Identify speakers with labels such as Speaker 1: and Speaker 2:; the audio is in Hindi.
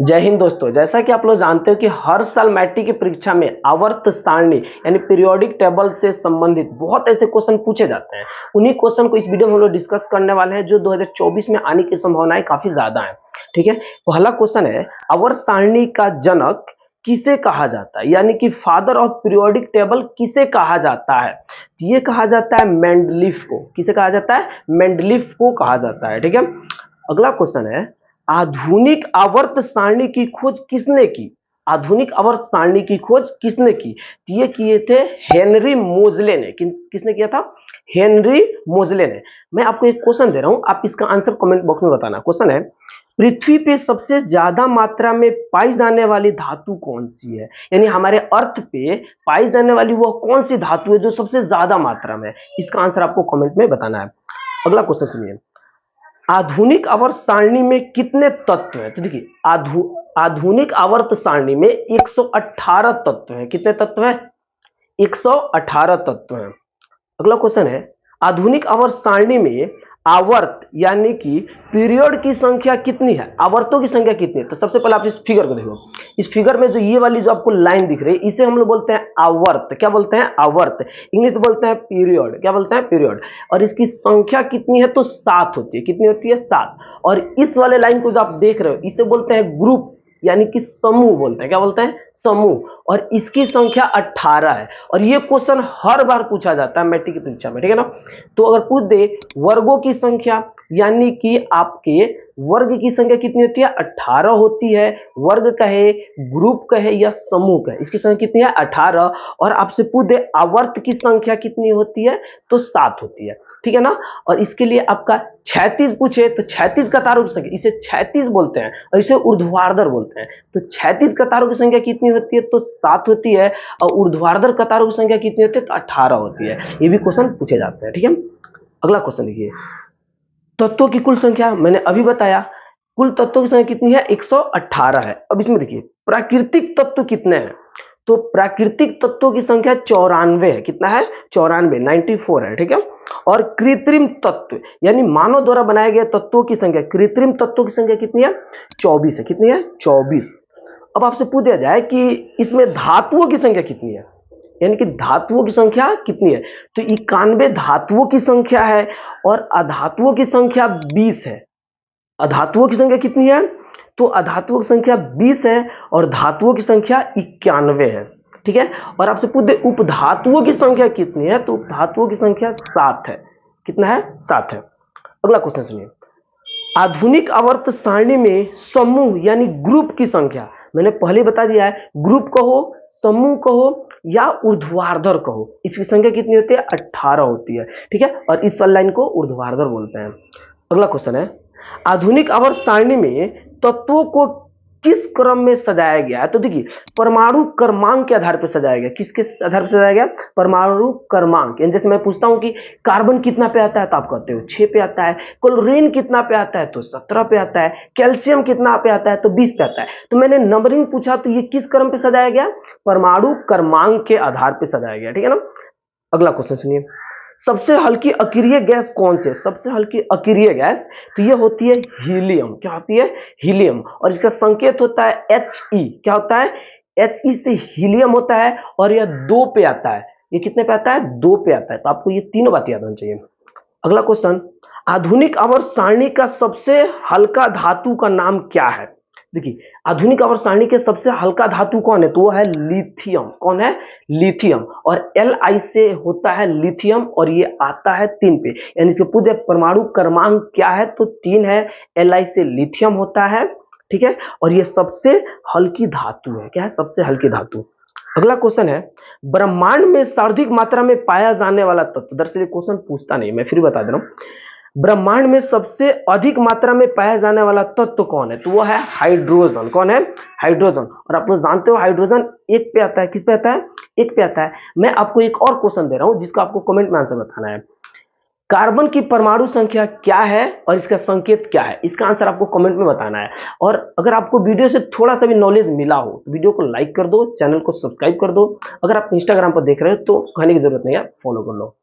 Speaker 1: जय हिंद दोस्तों। जैसा कि आप लोग जानते हो कि हर साल मैट्रिक की परीक्षा में आवर्त सारणी यानी पीरियोडिक टेबल से संबंधित बहुत ऐसे क्वेश्चन पूछे जाते हैं। उन्हीं क्वेश्चन को इस वीडियो में हम लोग डिस्कस करने वाले हैं जो 2024 में आने की संभावनाएं काफी ज्यादा है। ठीक है, पहला क्वेश्चन है, आवर्त सारणी का जनक किसे कहा जाता है, यानी कि फादर ऑफ पीरियोडिक टेबल किसे कहा जाता है? ये कहा जाता है मेंडलीफ को। किसे कहा जाता है? मेंडलीफ को कहा जाता है। ठीक है, अगला क्वेश्चन है, आधुनिक आवर्त सारणी की खोज किसने की? आधुनिक आवर्त सारणी की खोज किसने की? ये किए थे हेनरी मोजले ने। किसने किया था? हेनरी मोजले ने। मैं आपको एक क्वेश्चन दे रहा हूं, आप इसका आंसर कमेंट बॉक्स में बताना। क्वेश्चन है, पृथ्वी पे सबसे ज्यादा मात्रा में पाई जाने वाली धातु कौन सी है? यानी हमारे अर्थ पे पाई जाने वाली वह कौन सी धातु है जो सबसे ज्यादा मात्रा में है? इसका आंसर आपको कमेंट में बताना है। अगला क्वेश्चन सुनिए, आधुनिक आवर्त सारणी में कितने तत्व हैं? तो देखिए, आधुनिक आवर्त सारणी में 118 तत्व हैं। कितने तत्व हैं? 118 तत्व हैं। अगला क्वेश्चन है, आधुनिक आवर्त सारणी में आवर्त यानी कि पीरियड की संख्या कितनी है? आवर्तों की संख्या कितनी है? तो सबसे पहले आप इस फिगर को देखो। इस फिगर में जो ये वाली जो आपको लाइन दिख रही है, इसे हम लोग बोलते हैं आवर्त। क्या बोलते हैं? आवर्त। इंग्लिश में बोलते हैं पीरियड। क्या बोलते हैं? पीरियड। और इसकी संख्या कितनी है? तो 7 होती है। कितनी होती है? 7। और इस वाले लाइन को जो आप देख रहे हो, इसे बोलते हैं ग्रुप यानी कि समूह बोलते हैं। क्या बोलते हैं? समूह। और इसकी संख्या 18 है। और ये क्वेश्चन हर बार पूछा जाता है मैट्रिक की परीक्षा में। ठीक है ना? तो अगर पूछ दे वर्गों की संख्या, यानी कि आपके वर्ग की संख्या कितनी होती है? 18 होती है। वर्ग कहे, ग्रुप कहे या समूह कहे, इसकी संख्या कितनी है? 18। और आपसे पूछ दे आवर्त की संख्या कितनी होती है? तो 7 होती है। ठीक है ना? और इसके लिए आपका 36 पूछे तो 36 कतारों की संख्या, इसे 36 बोलते हैं और इसे ऊर्ध्वाधर बोलते हैं। तो 36 कतारों की संख्या कितनी होती है? तो 7 होती है। और ऊर्ध्वाधर कतारों की संख्या कितनी होती है? तो 18 होती है। ये भी क्वेश्चन पूछे जाते हैं। ठीक है, अगला क्वेश्चन देखिए, तत्वों की कुल संख्या मैंने अभी बताया, कुल तत्वों की संख्या कितनी है? 118 है। अब इसमें देखिए, प्राकृतिक तत्व कितने हैं? तो प्राकृतिक तत्वों की संख्या 94 है। कितना है? 94, 94 है। ठीक है, और कृत्रिम तत्व यानी मानव द्वारा बनाए गए तत्वों की संख्या, कृत्रिम तत्वों की संख्या कितनी है? 24 है। कितनी है? 24। अब आपसे पूछ दिया जाए कि इसमें धातुओं की संख्या कितनी है, यानी कि धातुओं की संख्या कितनी है? तो 91 धातुओं की संख्या है और अधातुओं की संख्या 20 है। अधातुओं की संख्या कितनी है? तो अधातुओं की संख्या 20 है और धातुओं की संख्या 91 है। ठीक है, और आपसे पूछ दे उपधातुओं की संख्या कितनी है? तो उपधातुओं की संख्या 7 है। कितना है? 7 है। अगला क्वेश्चन सुनिए, आधुनिक आवर्त सारणी में समूह यानी ग्रुप की संख्या, मैंने पहले बता दिया है, ग्रुप कहो, समूह कहो या ऊर्ध्वाधर कहो, इसकी संख्या कितनी होती है? 18 होती है। ठीक है, और इस लाइन को ऊर्ध्वाधर बोलते हैं। अगला क्वेश्चन है, आधुनिक आवर्त सारणी में तत्वों को किस क्रम में सजाया गया है? तो देखिए, परमाणु क्रमांक के आधार पर सजाया गया। किसके आधार पर सजाया गया? परमाणु क्रमांक। जैसे मैं पूछता हूं कि कार्बन कितना पे आता है, तो आप कहते हो 6 पे आता है। क्लोरीन कितना पे आता है? तो 17 पे आता है। कैल्शियम कितना पे आता है? तो 20 पे आता है। तो मैंने नंबरिंग पूछा, तो ये किस क्रम पे सजाया गया? परमाणु क्रमांक के आधार पर सजाया गया। ठीक है ना? अगला क्वेश्चन सुनिए, सबसे हल्की अक्रिय गैस कौन सी है? सबसे हल्की अक्रिय गैस, तो ये होती है हीलियम। क्या होती है? हीलियम। और इसका संकेत होता है He। क्या होता है? He से हीलियम होता है और यह 2 पे आता है। ये कितने पे आता है? 2 पे आता है। तो आपको ये तीनों बात याद होनी चाहिए। अगला क्वेश्चन, आधुनिक आवर्त सारणी का सबसे हल्का धातु का नाम क्या है? देखिए, आधुनिक आवर्त सारणी के सबसे हल्का धातु कौन है? तो वो है लिथियम। कौन है? लिथियम। और Li से होता है लिथियम और ये आता है 3 पे, यानी इसके पूरे परमाणु क्रमांक क्या है? तो 3 है। Li से लिथियम होता है। ठीक है, और ये सबसे हल्की धातु है। क्या है? सबसे हल्की धातु। अगला क्वेश्चन है, ब्रह्मांड में सर्वाधिक मात्रा में पाया जाने वाला तत्व। दरअसल ये क्वेश्चन पूछता नहीं, मैं फिर बता दे रहा हूं, ब्रह्मांड में सबसे अधिक मात्रा में पाया जाने वाला तत्व कौन है? तो वो है हाइड्रोजन। कौन है? हाइड्रोजन। और आप लोग जानते हो हाइड्रोजन 1 पे आता है। किस पे आता है? 1 पे आता है। मैं आपको एक और क्वेश्चन दे रहा हूं जिसका आपको कमेंट में आंसर बताना है। कार्बन की परमाणु संख्या क्या है और इसका संकेत क्या है? इसका आंसर आपको कमेंट में बताना है। और अगर आपको वीडियो से थोड़ा सा भी नॉलेज मिला हो तो वीडियो को लाइक कर दो, चैनल को सब्सक्राइब कर दो। अगर आप इंस्टाग्राम पर देख रहे हो तो कहने की जरूरत नहीं है, फॉलो कर लो।